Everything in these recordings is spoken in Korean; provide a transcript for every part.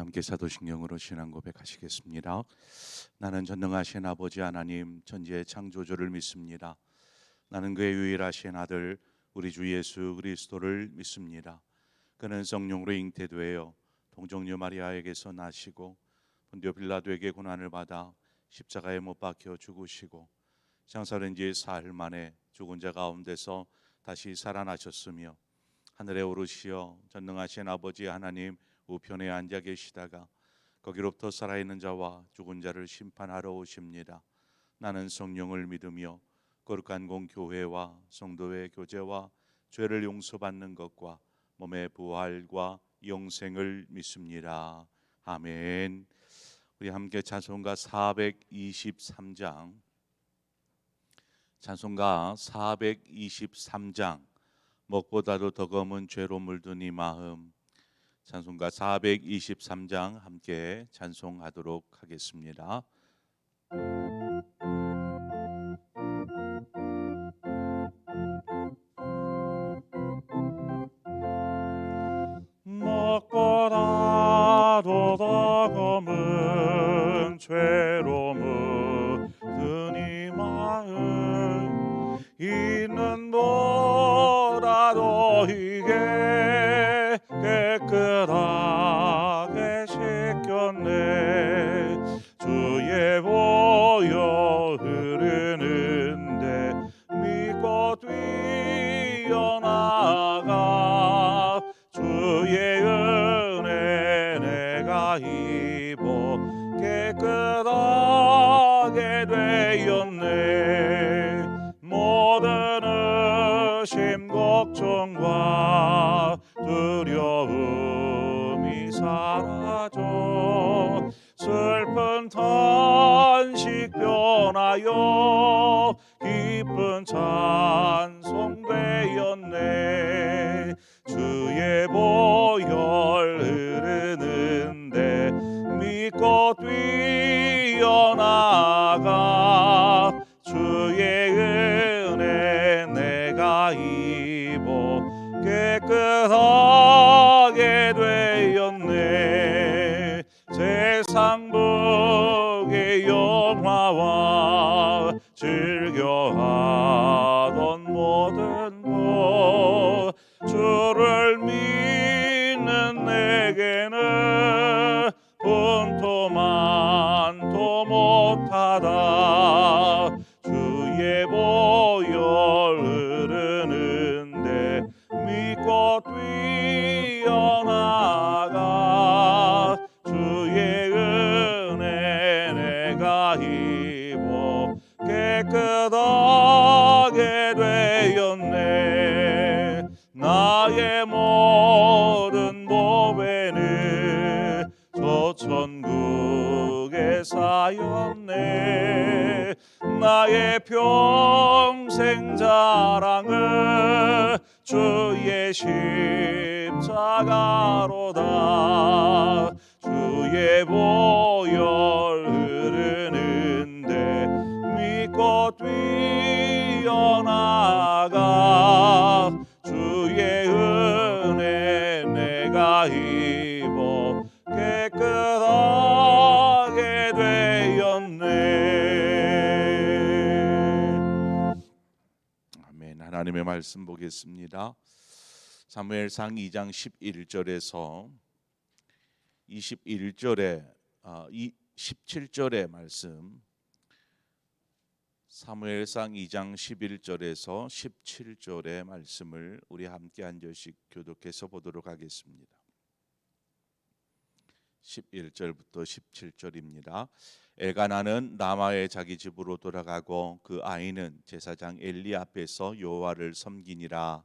함께 사도신경으로 신앙 고백하시겠습니다. 나는 전능하신 아버지 하나님 천지의 창조주를 믿습니다. 나는 그의 유일하신 아들 우리 주 예수 그리스도를 믿습니다. 그는 성령으로 잉태되어 동정녀 마리아에게서 나시고 본디오 빌라도에게 고난을 받아 십자가에 못 박혀 죽으시고 장사된 지 사흘 만에 죽은 자 가운데서 다시 살아나셨으며 하늘에 오르시어 전능하신 아버지 하나님 우편에 앉아 계시다가 거기로부터 살아있는 자와 죽은 자를 심판하러 오십니다. 나는 성령을 믿으며 거룩한 공교회와 성도의 교제와 죄를 용서받는 것과 몸의 부활과 영생을 믿습니다. 아멘. 우리 함께 찬송가 423장 찬송가 423장 먹보다도 더 검은 죄로 물든 이 마음, 찬송가 423장 함께 찬송하도록 하겠습니다. 먹보다도 더 검은 죄로 물든 이 마음, 있는 보다도 이게 깨끗하게 씻겼네. 주의 보혈 흐르는데 믿고 뛰어나가 주의 은혜 내가 입어 깨끗하게 되었네. 모든 의심 걱정과 두려움이 사라져 슬픈 탄식 변하여 기쁜 찬송 되었네. 주의 보혈 흐르는데 믿고 뛰어나가 주의 은혜 내가 입어 깨끗하게 되었네. 세상 복의 영화와 즐겨하던 모든 것 주를 믿는 내게는 분토만도 못하다. 주의 보혈 흐르는데 믿고 뛰어나가 주의 은혜 내가 입어 깨끗하게 되었네. 나의 모든 보배는 저 천국에 쌓였네. 나의 평생 자랑은 주의 십자가로다. 주의 보혈 흐르는데 믿고 뛰어나가 주의 은혜 내가 입어 깨끗하게 되었네. 아멘. 하나님의 말씀 보겠습니다. 사무엘상 2장 11절에서 21절에 17절의 말씀, 사무엘상 2장 11절에서 17절의 말씀을 우리 함께 한 절씩 교독해서 보도록 하겠습니다. 11절부터 17절입니다. 엘가나는 라마의 자기 집으로 돌아가고 그 아이는 제사장 엘리 앞에서 여호와를 섬기니라.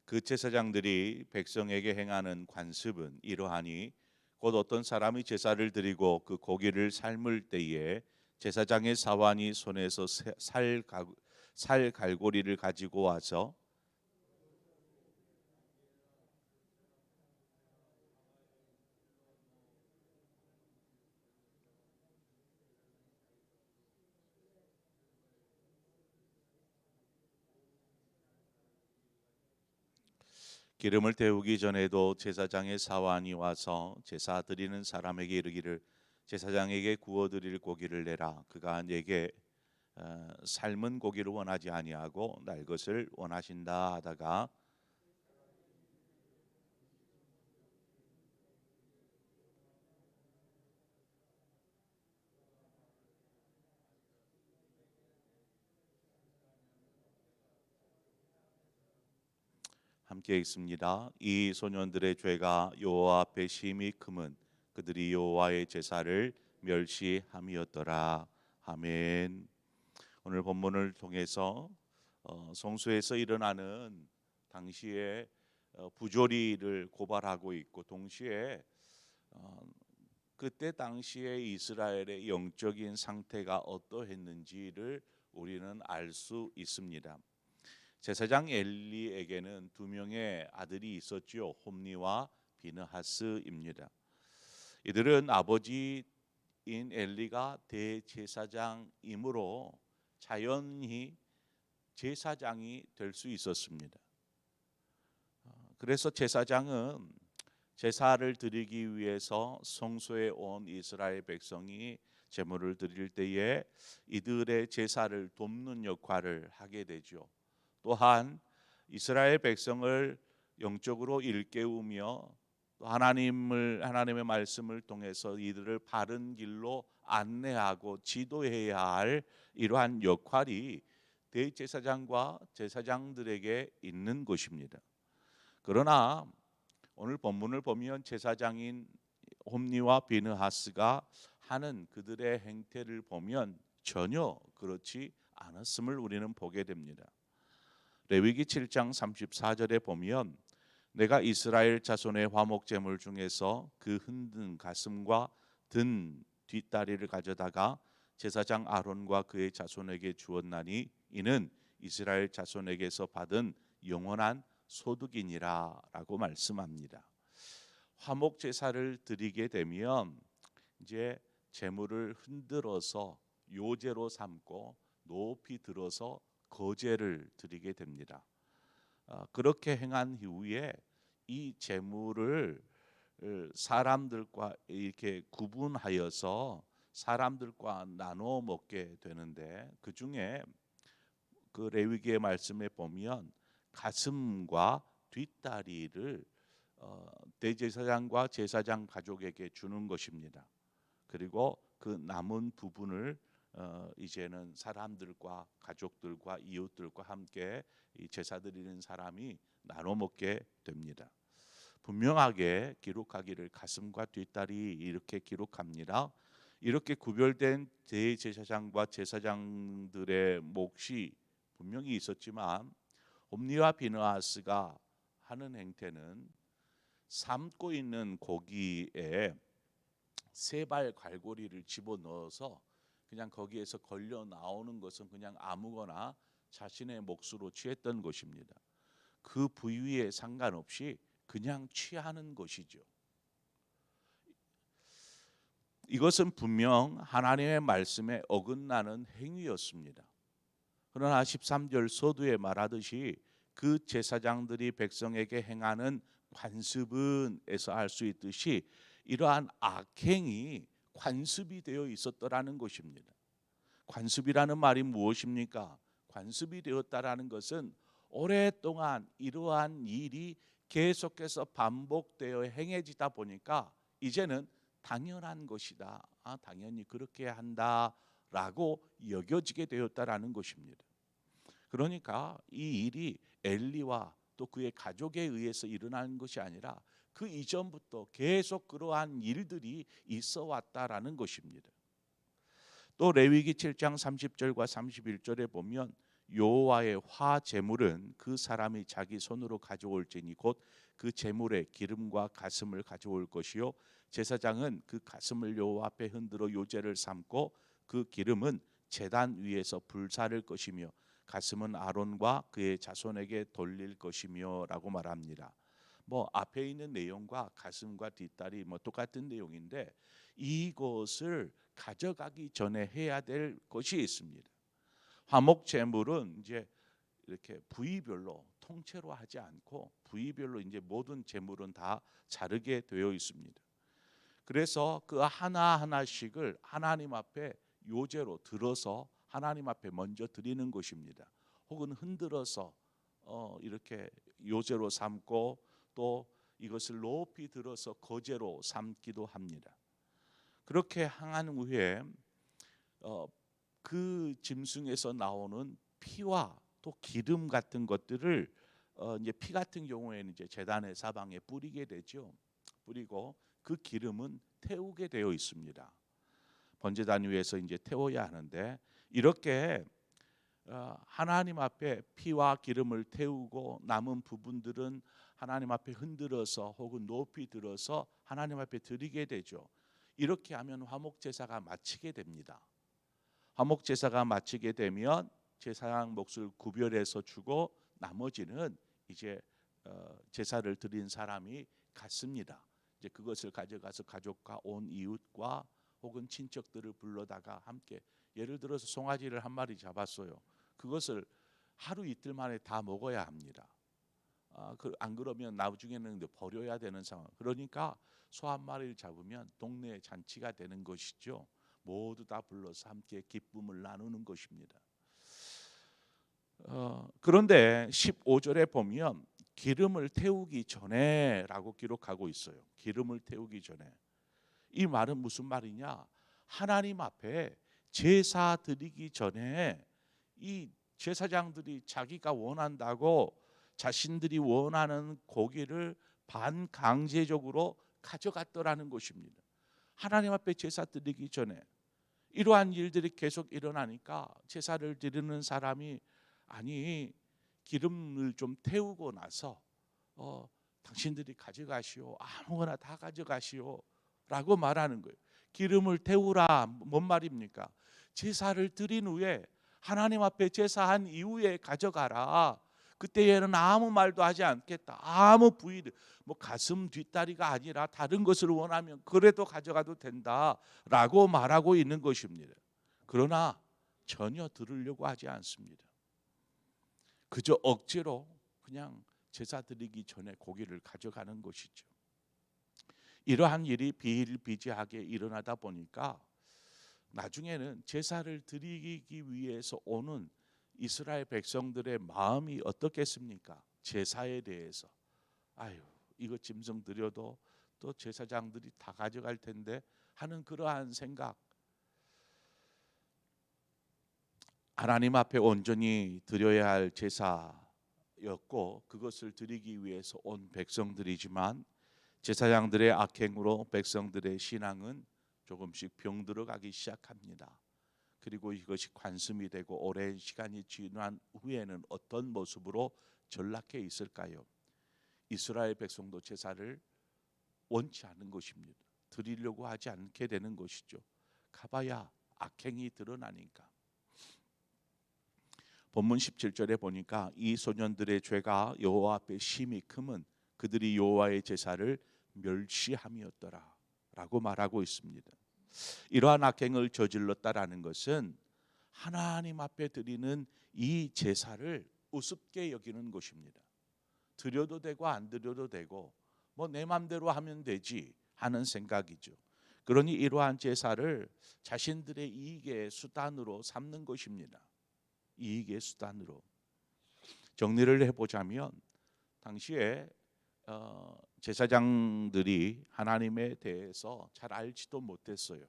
그 제사장들이 백성에게 행하는 관습은 이러하니 곧 어떤 사람이 제사를 드리고 그 고기를 삶을 때에 제사장의 사환이 손에서 살 갈고리를 가지고 와서 기름을 데우기 전에도 제사장의 사환이 와서 제사 드리는 사람에게 이르기를 제사장에게 구워 드릴 고기를 내라. 그가 내게 삶은 고기를 원하지 아니하고 날 것을 원하신다 하다가 함께 읽습니다. 이 소년들의 죄가 여호와 앞에 심히 크면 그들이 여호와의 제사를 멸시함이었더라. 아멘. 오늘 본문을 통해서 성소에서 일어나는 당시의 부조리를 고발하고 있고 동시에 어, 그때 당시에 이스라엘의 영적인 상태가 어떠했는지를 우리는 알 수 있습니다. 제사장 엘리에게는 두 명의 아들이 있었지요. 홈니와 비느하스입니다. 이들은 아버지인 엘리가 대제사장이므로 자연히 제사장이 될 수 있었습니다. 그래서 제사장은 제사를 드리기 위해서 성소에 온 이스라엘 백성이 제물을 드릴 때에 이들의 제사를 돕는 역할을 하게 되죠. 또한 이스라엘 백성을 영적으로 일깨우며 하나님의 말씀을 통해서 이들을 바른 길로 안내하고 지도해야 할 이러한 역할이 대제사장과 제사장들에게 있는 것입니다. 그러나 오늘 본문을 보면 제사장인 홈니와 비느하스가 하는 그들의 행태를 보면 전혀 그렇지 않았음을 우리는 보게 됩니다. 레위기 7장 34절에 보면 내가 이스라엘 자손의 화목 제물 중에서 그 흔든 가슴과 든 뒷다리를 가져다가 제사장 아론과 그의 자손에게 주었나니 이는 이스라엘 자손에게서 받은 영원한 소득이니라라고 말씀합니다. 화목 제사를 드리게 되면 이제 제물을 흔들어서 요제로 삼고 높이 들어서 거제를 드리게 됩니다. 그렇게 행한 이후에 이 제물을 사람들과 이렇게 구분하여서 사람들과 나눠 먹게 되는데 그 중에 그 레위기의 말씀에 보면 가슴과 뒷다리를 대제사장과 제사장 가족에게 주는 것입니다. 그리고 그 남은 부분을 이제는 사람들과 가족들과 이웃들과 함께 이 제사 드리는 사람이 나눠 먹게 됩니다. 분명하게 기록하기를 가슴과 뒷다리 이렇게 기록합니다. 이렇게 구별된 대제사장과 제사장들의 몫이 분명히 있었지만 홈니와 비느하스가 하는 행태는 삶고 있는 고기에 세발 갈고리를 집어넣어서 그냥 거기에서 걸려 나오는 것은 그냥 아무거나 자신의 몫으로 취했던 것입니다. 그 부위에 상관없이 그냥 취하는 것이죠. 이것은 분명 하나님의 말씀에 어긋나는 행위였습니다. 그러나 13절 서두에 말하듯이 그 제사장들이 백성에게 행하는 관습은에서 알 수 있듯이 이러한 악행이 관습이 되어 있었더라는 것입니다. 관습이라는 말이 무엇입니까? 관습이 되었다라는 것은 오랫동안 이러한 일이 계속해서 반복되어 행해지다 보니까 이제는 당연한 것이다. 당연히 그렇게 한다라고 여겨지게 되었다라는 것입니다. 그러니까 이 일이 엘리와 또 그의 가족에 의해서 일어나는 것이 아니라 그 이전부터 계속 그러한 일들이 있어 왔다라는 것입니다. 또 레위기 7장 30절과 31절에 보면 여호와의 화 제물은 그 사람이 자기 손으로 가져올지니 곧 그 제물의 기름과 가슴을 가져올 것이요 제사장은 그 가슴을 여호와 앞에 흔들어 요제를 삼고 그 기름은 제단 위에서 불사를 것이며 가슴은 아론과 그의 자손에게 돌릴 것이며라고 말합니다. 뭐 앞에 있는 내용과 가슴과 뒷다리 뭐 똑같은 내용인데 이것을 가져가기 전에 해야 될 것이 있습니다. 화목 제물은 이제 이렇게 부위별로 통째로 하지 않고 부위별로 이제 모든 제물은 다 자르게 되어 있습니다. 그래서 그 하나하나씩을 하나님 앞에 요제로 들어서 하나님 앞에 먼저 드리는 것입니다. 혹은 흔들어서 이렇게 요제로 삼고 또 이것을 높이 들어서 거제로 삼기도 합니다. 그렇게 향한 후에 그 짐승에서 나오는 피와 또 기름 같은 것들을 이제 피 같은 경우에는 이제 제단의 사방에 뿌리게 되죠. 뿌리고 그 기름은 태우게 되어 있습니다. 번제단 위에서 이제 태워야 하는데 이렇게 하나님 앞에 피와 기름을 태우고 남은 부분들은 하나님 앞에 흔들어서 혹은 높이 들어서 하나님 앞에 드리게 되죠. 이렇게 하면 화목 제사가 마치게 됩니다. 화목 제사가 마치게 되면 제사장 몫을 구별해서 주고 나머지는 이제 제사를 드린 사람이 갖습니다. 이제 그것을 가져가서 가족과 온 이웃과 혹은 친척들을 불러다가 함께, 예를 들어서 송아지를 한 마리 잡았어요. 그것을 하루 이틀 만에 다 먹어야 합니다. 안 그러면 나중에는 버려야 되는 상황. 그러니까 소 한 마리를 잡으면 동네에 잔치가 되는 것이죠. 모두 다 불러서 함께 기쁨을 나누는 것입니다. 그런데 15절에 보면 기름을 태우기 전에라고 기록하고 있어요. 기름을 태우기 전에. 이 말은 무슨 말이냐? 하나님 앞에 제사 드리기 전에 이 제사장들이 자기가 원한다고 자신들이 원하는 고기를 반강제적으로 가져갔더라는 것입니다. 하나님 앞에 제사 드리기 전에 이러한 일들이 계속 일어나니까 제사를 드리는 사람이 아니 기름을 좀 태우고 나서 당신들이 가져가시오, 아무거나 다 가져가시오 라고 말하는 거예요. 기름을 태우라 뭔 말입니까? 제사를 드린 후에 하나님 앞에 제사한 이후에 가져가라. 그때에는 아무 말도 하지 않겠다. 아무 부위를 뭐 가슴 뒷다리가 아니라 다른 것을 원하면 그래도 가져가도 된다라고 말하고 있는 것입니다. 그러나 전혀 들으려고 하지 않습니다. 그저 억지로 그냥 제사 드리기 전에 고기를 가져가는 것이죠. 이러한 일이 비일비재하게 일어나다 보니까 나중에는 제사를 드리기 위해서 오는 이스라엘 백성들의 마음이 어떻겠습니까? 제사에 대해서 아유 이거 짐승 드려도 또 제사장들이 다 가져갈 텐데 하는 그러한 생각. 하나님 앞에 온전히 드려야 할 제사였고 그것을 드리기 위해서 온 백성들이지만 제사장들의 악행으로 백성들의 신앙은 조금씩 병들어가기 시작합니다. 그리고 이것이 관습이 되고 오랜 시간이 지난 후에는 어떤 모습으로 전락해 있을까요? 이스라엘 백성도 제사를 원치 않는 것입니다. 드리려고 하지 않게 되는 것이죠. 가봐야 악행이 드러나니까. 본문 17절에 보니까 이 소년들의 죄가 여호와 앞에 심히 크면 그들이 여호와의 제사를 멸시함이었더라 라고 말하고 있습니다. 이러한 악행을 저질렀다라는 것은 하나님 앞에 드리는 이 제사를 우습게 여기는 것입니다. 드려도 되고 안 드려도 되고 뭐 내 맘대로 하면 되지 하는 생각이죠. 그러니 이러한 제사를 자신들의 이익의 수단으로 삼는 것입니다. 이익의 수단으로. 정리를 해보자면 당시에 제사장들이 하나님에 대해서 잘 알지도 못했어요.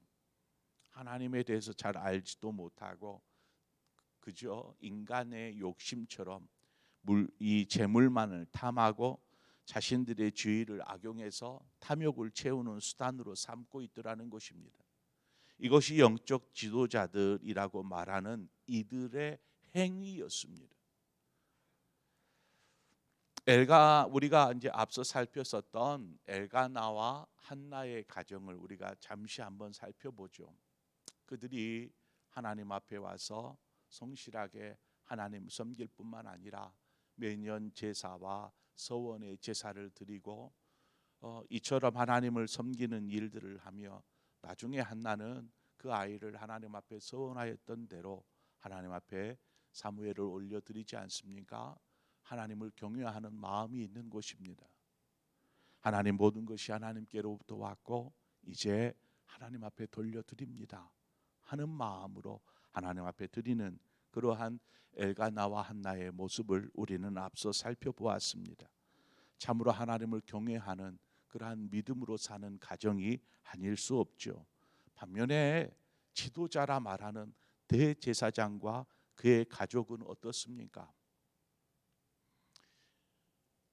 하나님에 대해서 잘 알지도 못하고 그저 인간의 욕심처럼 이 재물만을 탐하고 자신들의 지위를 악용해서 탐욕을 채우는 수단으로 삼고 있더라는 것입니다. 이것이 영적 지도자들이라고 말하는 이들의 행위였습니다. 우리가 이제 앞서 살폈었던 엘가나와 한나의 가정을 우리가 잠시 한번 살펴보죠. 그들이 하나님 앞에 와서 성실하게 하나님 섬길 뿐만 아니라 매년 제사와 서원의 제사를 드리고 이처럼 하나님을 섬기는 일들을 하며 나중에 한나는 그 아이를 하나님 앞에 서원하였던 대로 하나님 앞에 사무엘을 올려드리지 않습니까? 하나님을 경외하는 마음이 있는 곳입니다. 하나님, 모든 것이 하나님께로부터 왔고 이제 하나님 앞에 돌려드립니다 하는 마음으로 하나님 앞에 드리는 그러한 엘가나와 한나의 모습을 우리는 앞서 살펴보았습니다. 참으로 하나님을 경외하는 그러한 믿음으로 사는 가정이 아닐 수 없죠. 반면에 지도자라 말하는 대제사장과 그의 가족은 어떻습니까?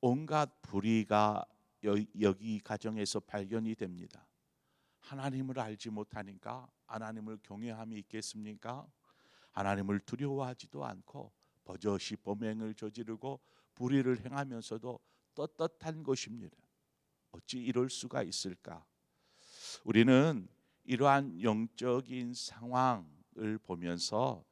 온갖 불의가 여기 가정에서 발견이 됩니다. 하나님을 알지 못하니까 하나님을 경외함이 있겠습니까? 하나님을 두려워하지도 않고 버젓이 범행을 저지르고 불의를 행하면서도 떳떳한 것입니다. 어찌 이럴 수가 있을까? 우리는 이러한 영적인 상황을 보면서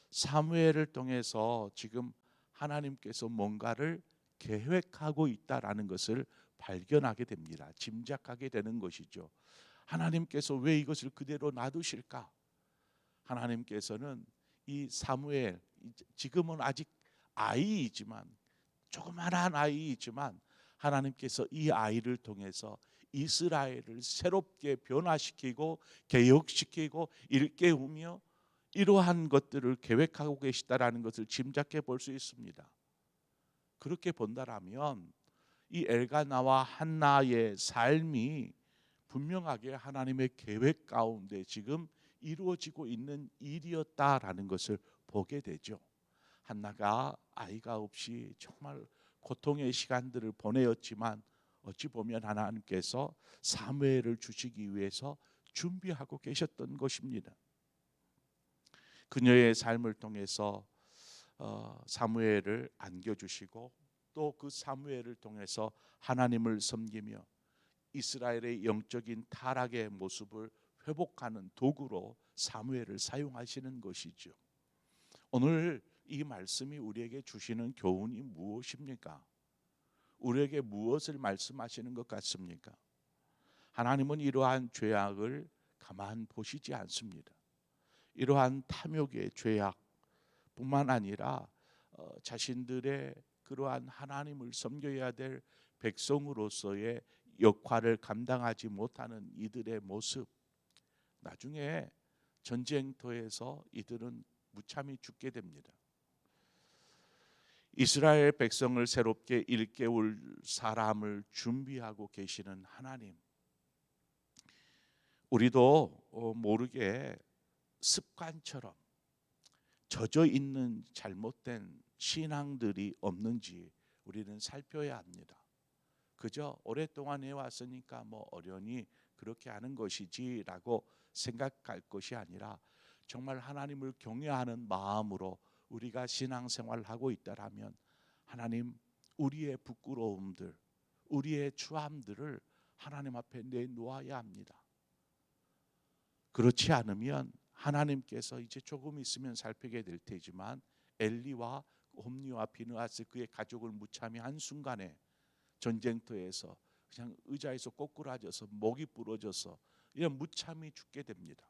사무엘을 통해서 지금 하나님께서 뭔가를 계획하고 있다라는 것을 발견하게 됩니다. 짐작하게 되는 것이죠. 하나님께서 왜 이것을 그대로 놔두실까? 하나님께서는 이 사무엘, 지금은 아직 아이이지만, 조그마한 아이이지만 하나님께서 이 아이를 통해서 이스라엘을 새롭게 변화시키고 개혁시키고 일깨우며 이러한 것들을 계획하고 계시다라는 것을 짐작해 볼 수 있습니다. 그렇게 본다라면 이 엘가나와 한나의 삶이 분명하게 하나님의 계획 가운데 지금 이루어지고 있는 일이었다라는 것을 보게 되죠. 한나가 아이가 없이 정말 고통의 시간들을 보내었지만 어찌 보면 하나님께서 사무엘을 주시기 위해서 준비하고 계셨던 것입니다. 그녀의 삶을 통해서 사무엘을 안겨주시고 또 그 사무엘을 통해서 하나님을 섬기며 이스라엘의 영적인 타락의 모습을 회복하는 도구로 사무엘을 사용하시는 것이죠. 오늘 이 말씀이 우리에게 주시는 교훈이 무엇입니까? 우리에게 무엇을 말씀하시는 것 같습니까? 하나님은 이러한 죄악을 가만 보시지 않습니다. 이러한 탐욕의 죄악뿐만 아니라 자신들의 그러한 하나님을 섬겨야 될 백성으로서의 역할을 감당하지 못하는 이들의 모습, 나중에 전쟁터에서 이들은 무참히 죽게 됩니다. 이스라엘 백성을 새롭게 일깨울 사람을 준비하고 계시는 하나님, 우리도 모르게 습관처럼 젖어 있는 잘못된 신앙들이 없는지 우리는 살펴야 합니다. 그저 오랫동안 해왔으니까 뭐 어련히 그렇게 하는 것이지라고 생각할 것이 아니라 정말 하나님을 경외하는 마음으로 우리가 신앙생활을 하고 있다라면 하나님, 우리의 부끄러움들, 우리의 추함들을 하나님 앞에 내놓아야 합니다. 그렇지 않으면 하나님께서 이제 조금 있으면 살피게 될 테지만 엘리와 홈리와 비느하스 그의 가족을 무참히 한순간에 전쟁터에서 그냥 의자에서 꼬꾸라져서 목이 부러져서 이런 무참히 죽게 됩니다.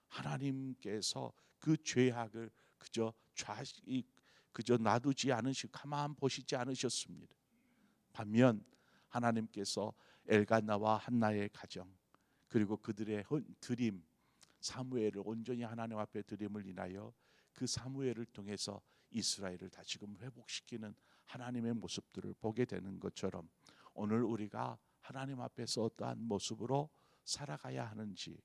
하나님께서 그 죄악을 그저 놔두지 않으시고 가만 보시지 않으셨습니다. 반면 하나님께서 엘가나와 한나의 가정 그리고 그들의 드림 사무엘을 온전히 하나님 앞에 드림을 인하여 그 사무엘을 통해서 이스라엘을 다시금 회복시키는 하나님의 모습들을 보게 되는 것처럼 오늘 우리가 하나님 앞에서 어떠한 모습으로 살아가야 하는지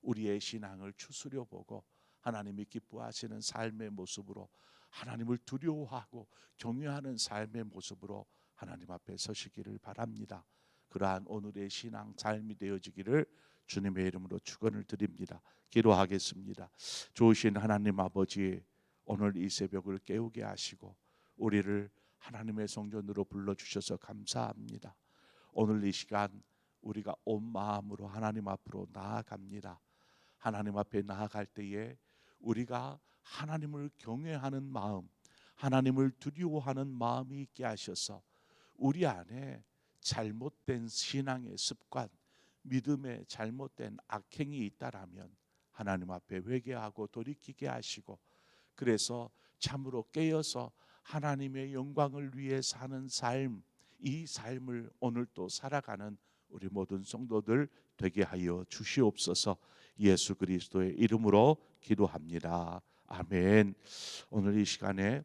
우리의 신앙을 추스려 보고 하나님이 기뻐하시는 삶의 모습으로 하나님을 두려워하고 경외하는 삶의 모습으로 하나님 앞에 서시기를 바랍니다. 그러한 오늘의 신앙 삶이 되어지기를 주님의 이름으로 축원을 드립니다. 기도하겠습니다. 좋으신 하나님 아버지, 오늘 이 새벽을 깨우게 하시고 우리를 하나님의 성전으로 불러주셔서 감사합니다. 오늘 이 시간 우리가 온 마음으로 하나님 앞으로 나아갑니다. 하나님 앞에 나아갈 때에 우리가 하나님을 경외하는 마음, 하나님을 두려워하는 마음이 있게 하셔서 우리 안에 잘못된 신앙의 습관, 믿음의 잘못된 악행이 있다라면 하나님 앞에 회개하고 돌이키게 하시고 그래서 참으로 깨어서 하나님의 영광을 위해 사는 삶, 이 삶을 오늘 또 살아가는 우리 모든 성도들 되게 하여 주시옵소서. 예수 그리스도의 이름으로 기도합니다. 아멘. 오늘 이 시간에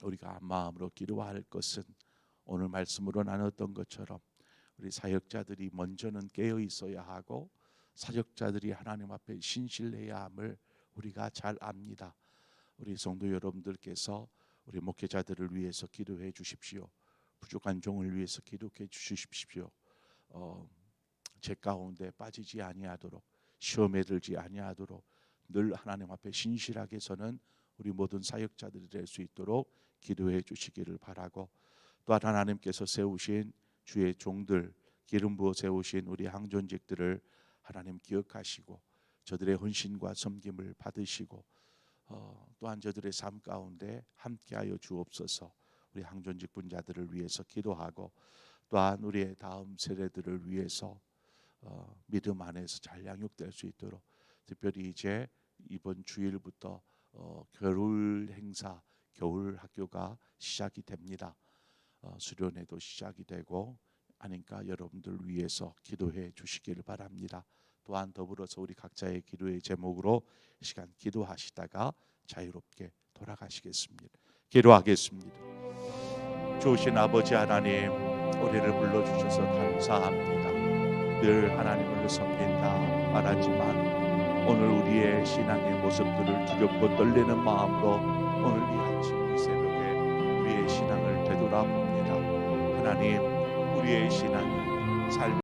우리가 한 마음으로 기도할 것은 오늘 말씀으로 나눴던 것처럼 우리 사역자들이 먼저는 깨어 있어야 하고 사역자들이 하나님 앞에 신실해야 함을 우리가 잘 압니다. 우리 성도 여러분들께서 우리 목회자들을 위해서 기도해 주십시오. 부족한 종을 위해서 기도해 주십시오. 제 가운데 빠지지 아니하도록, 시험에 들지 아니하도록 늘 하나님 앞에 신실하게 서는 우리 모든 사역자들이 될 수 있도록 기도해 주시기를 바라고, 또한 하나님께서 세우신 주의 종들, 기름 부어 세우신 우리 항존직들을 하나님 기억하시고 저들의 헌신과 섬김을 받으시고 또한 저들의 삶 가운데 함께하여 주옵소서. 우리 항존직 분자들을 위해서 기도하고, 또한 우리의 다음 세대들을 위해서 믿음 안에서 잘 양육될 수 있도록, 특별히 이제 이번 주일부터 겨울 행사, 겨울 학교가 시작이 됩니다. 수련회도 시작이 되고 하니까 여러분들 위해서 기도해 주시기를 바랍니다. 또한 더불어서 우리 각자의 기도의 제목으로 이 시간 기도하시다가 자유롭게 돌아가시겠습니다. 기도하겠습니다. 주신 아버지 하나님, 우리를 불러주셔서 감사합니다. 늘 하나님을 섬긴다 말하지만 오늘 우리의 신앙의 모습들을 두렵고 떨리는 마음으로 오늘 이 아침 이 새벽에 우리의 신앙을 되돌아봅니다. 하나님, 우리의 신앙이 삶